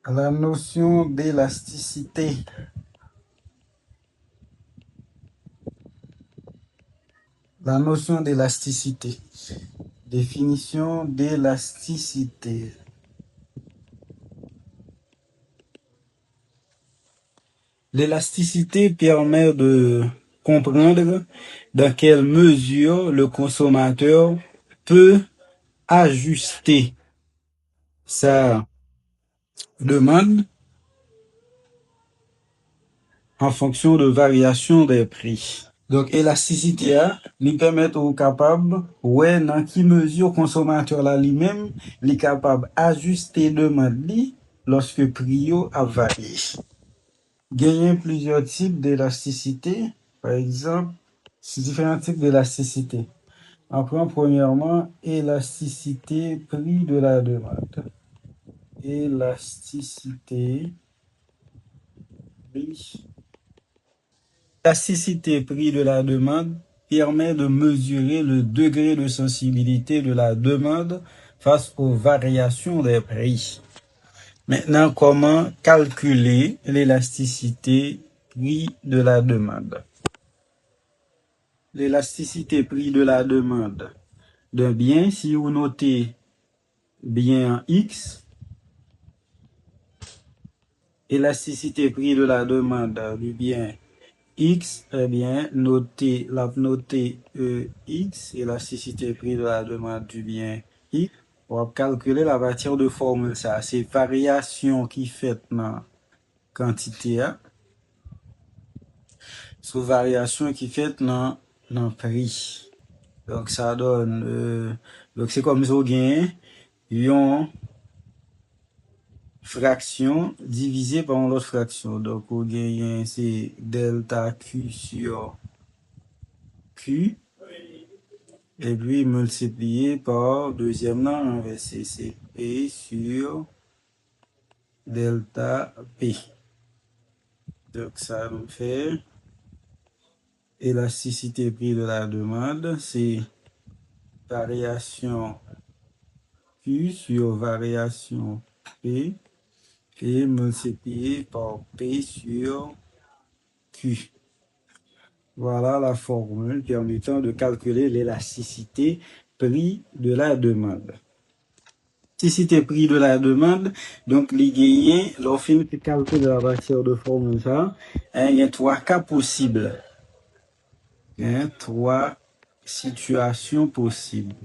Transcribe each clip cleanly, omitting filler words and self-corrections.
La notion d'élasticité. La notion d'élasticité. Définition d'élasticité. L'élasticité permet de comprendre dans quelle mesure le consommateur peut ajuster sa demande en fonction de variation des prix. Donc, élasticité lui permet au capable, ouais, dans qui mesure consommateur là lui-même, est capable d'ajuster demande li lorsque prix a varié. Gagner plusieurs types d'élasticité, par exemple, différents types d'élasticité. On prend premièrement élasticité prix de la demande. Élasticité prix. L'élasticité prix de la demande permet de mesurer le degré de sensibilité de la demande face aux variations des prix. Maintenant, comment calculer l'élasticité prix de la demande? L'élasticité prix de la demande d'un bien, si vous notez bien X, élasticité prix de la demande du bien X, eh bien, notez X, élasticité prix de la demande du bien X. On va calculer la partir de formule ça. C'est variation qui fait dans quantité sous variation qui fait dans prix. Donc ça donne donc c'est comme si on gagne une fraction divisé par une autre fraction. Donc on gagne c'est delta Q sur Q. Et puis multiplié par deuxième là inversé, c'est P sur delta P. Donc ça nous fait élasticité prix de la demande, c'est variation Q sur variation P et multiplié par P sur Q. Voilà la formule permettant de calculer l'élasticité prix de la demande. L'élasticité prix de la demande, donc les gagnants, l'offre qui calcule à partir de formule ça, il y a trois cas possibles. Il y a trois situations possibles.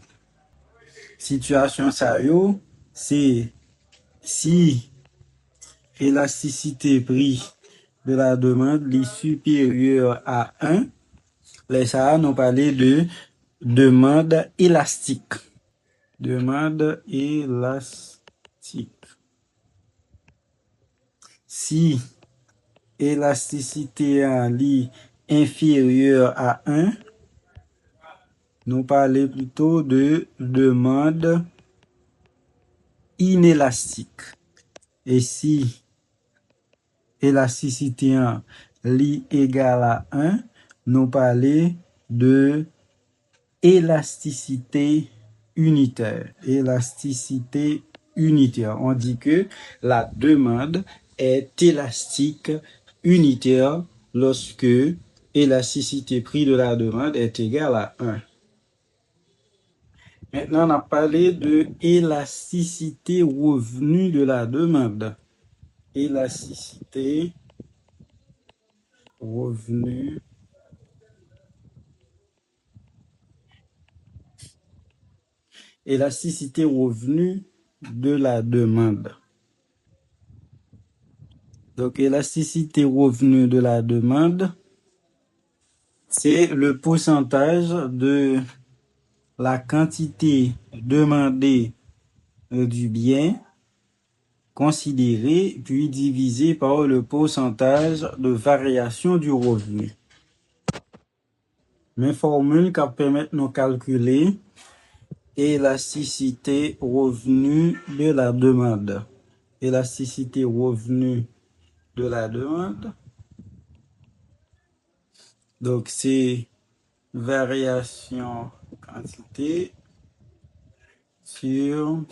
Situation ça c'est si élasticité prix de la demande est supérieure à 1, les ça nous parler de demande élastique. Demande élastique. Si élasticité est inférieure à 1, nous parlons plutôt de demande inélastique. Et si élasticité est égale à 1, nous parlons de élasticité unitaire. Élasticité unitaire. On dit que la demande est élastique unitaire lorsque élasticité prix de la demande est égale à 1. Maintenant, on a parlé de élasticité revenu de la demande. Élasticité revenu élasticité revenu de la demande. Donc, élasticité revenu de la demande, c'est le pourcentage de la quantité demandée du bien considéré puis divisé par le pourcentage de variation du revenu. Mes formules qui permettent de nous calculer élasticité revenu de la demande. Élasticité revenu de la demande. Donc, c'est variation quantité sur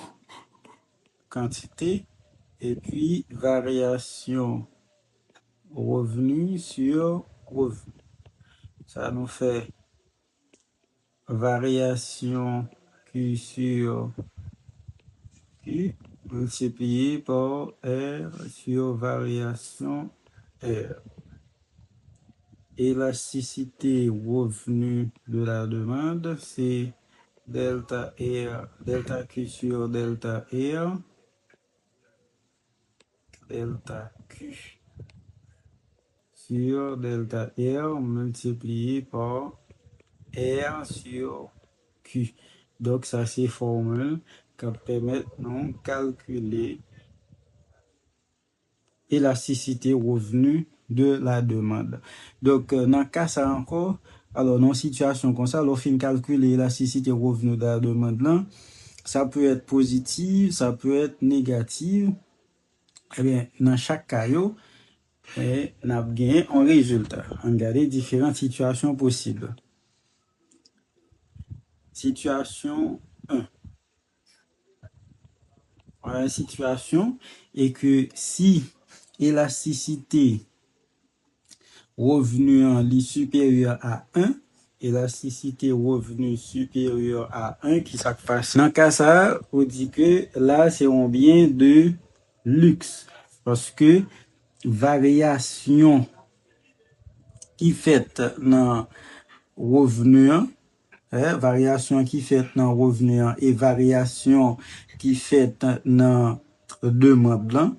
quantité Et puis, variation revenu sur revenu. Ça nous fait variation Q sur Q multiplié par R sur variation R. Élasticité revenu de la demande, c'est delta R, delta Q sur delta R, delta Q sur delta R multiplié par R sur Q. Donc, ça, c'est formule qui permet de calculer élasticité revenu de la demande. Donc, dans le cas ça encore, alors, dans une situation comme ça, lorsqu'on calcule l'élasticité revenu de la demande, là, ça peut être positif, ça peut être négatif. Eh bien, dans chaque cas, on a gagné un résultat. On regarde différentes situations possibles. Situation 1. La situation est que si élasticité revenu est supérieur à 1, élasticité revenu supérieur à 1, qui ça passe? Dans le cas ça, on dit que là, c'est un bien de luxe. Parce que variation qui fait dans revenu, variation qui fait dans revenu et variation qui fait dans demande,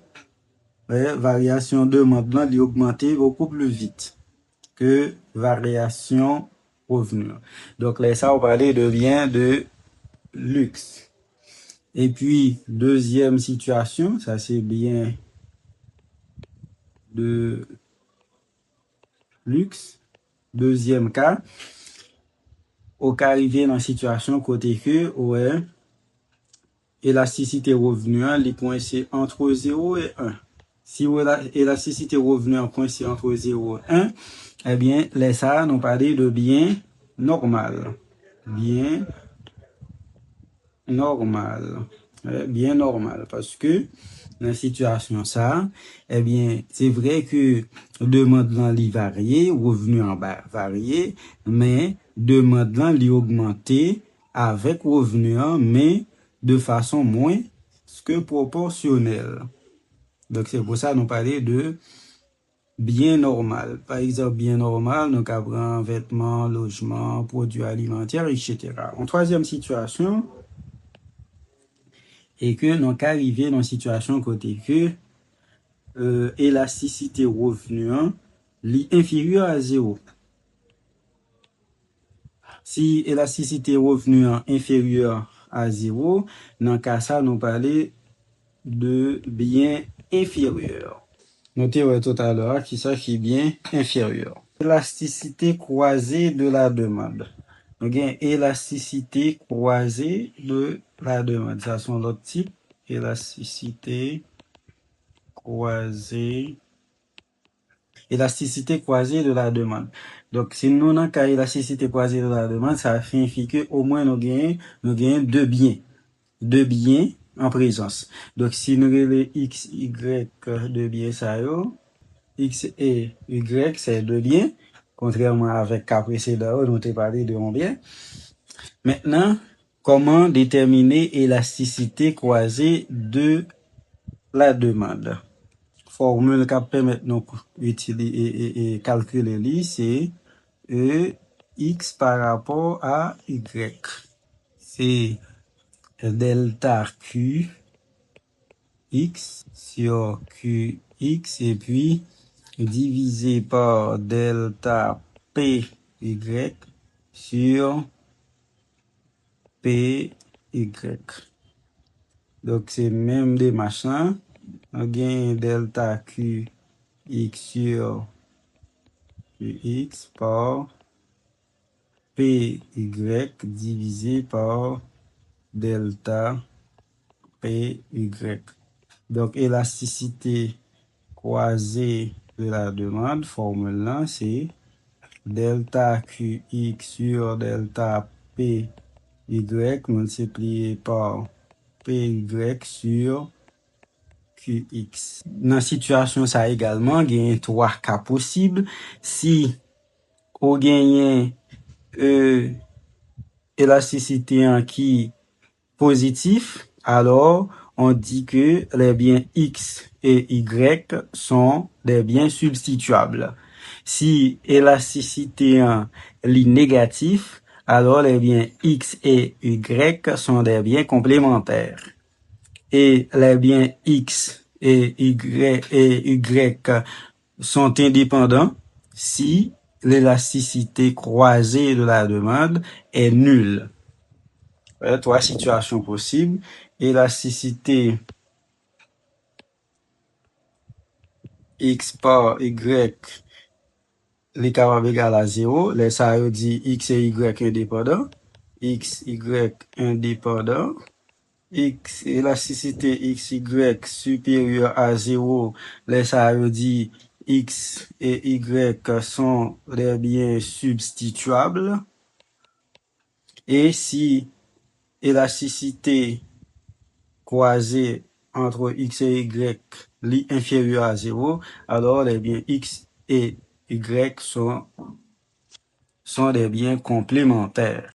variation demande là, augmenter beaucoup plus vite que variation revenu. Donc là, ça, on parlait de bien de luxe. Et puis, deuxième situation, ça c'est bien de luxe. Deuxième cas, au cas arrivé dans la situation côté que, ouais, élasticité revenu, les coincé entre 0 et 1. Si l'élasticité revenu est coincé entre 0 et 1, eh bien, les ça, nous parlons de bien normal. Bien normal. Bien normal. Parce que, dans la situation ça, eh bien, c'est vrai que demande dans li varié, revenu en bas varié, mais demande dans li augmenté avec revenu en, mais de façon moins que proportionnelle. Donc, c'est pour ça nous parler de bien normal. Par exemple, bien normal, nous avons vêtements, logements, produits alimentaires, etc. En troisième situation, et que nous arrivons dans une situation côté que élasticité revenu est inférieure à 0. Si élasticité revenu est inférieure à 0, dans le cas ça, nous parlons de bien inférieur. Notez tout à l'heure qui s'agit bien inférieur. Élasticité croisée de la demande. Donc, élasticité croisée de la demande. Ça sont l'autre type. Élasticité croisée. Élasticité croisée de la demande. Donc, si nous avons une élasticité croisée de la demande, ça signifie que au moins nous gagnons deux biens. Deux biens en présence. Donc, si nous avons X, Y, deux biens, ça y est, X et Y, c'est deux biens. Contrairement avec cas précédent, nous avons parlé de un bien. Maintenant, comment déterminer élasticité croisée de la demande? Formule qui permet de utiliser et calculer, c'est X par rapport à Y. C'est delta Q X sur QX et puis divisé par delta PY sur PY. Donc, c'est même des machins. On gagne delta QX sur QX par PY divisé par delta PY. Donc, élasticité croisée de la demande, formule là, c'est delta QX sur delta PY multiplié par PY sur QX. Dans la situation ça également, il y a 3 cas possibles. Si on gagne élasticité en qui positif, alors on dit que les biens X et Y sont des biens substituables. Si élasticité en est négatif, alors les biens X et Y sont des biens complémentaires. Et les biens X et Y sont indépendants si l'élasticité croisée de la demande est nulle. 3 situations possibles. Élasticité X par Y les capable égal à 0. Les ça veut dire X et Y indépendants. X, Y indépendants. X, élasticité X, Y supérieure à 0. Les ça veut dire X et Y sont des biens substituables. Et si élasticité croisée entre X et Y est inférieure à 0, alors les biens X et Y sont des biens complémentaires.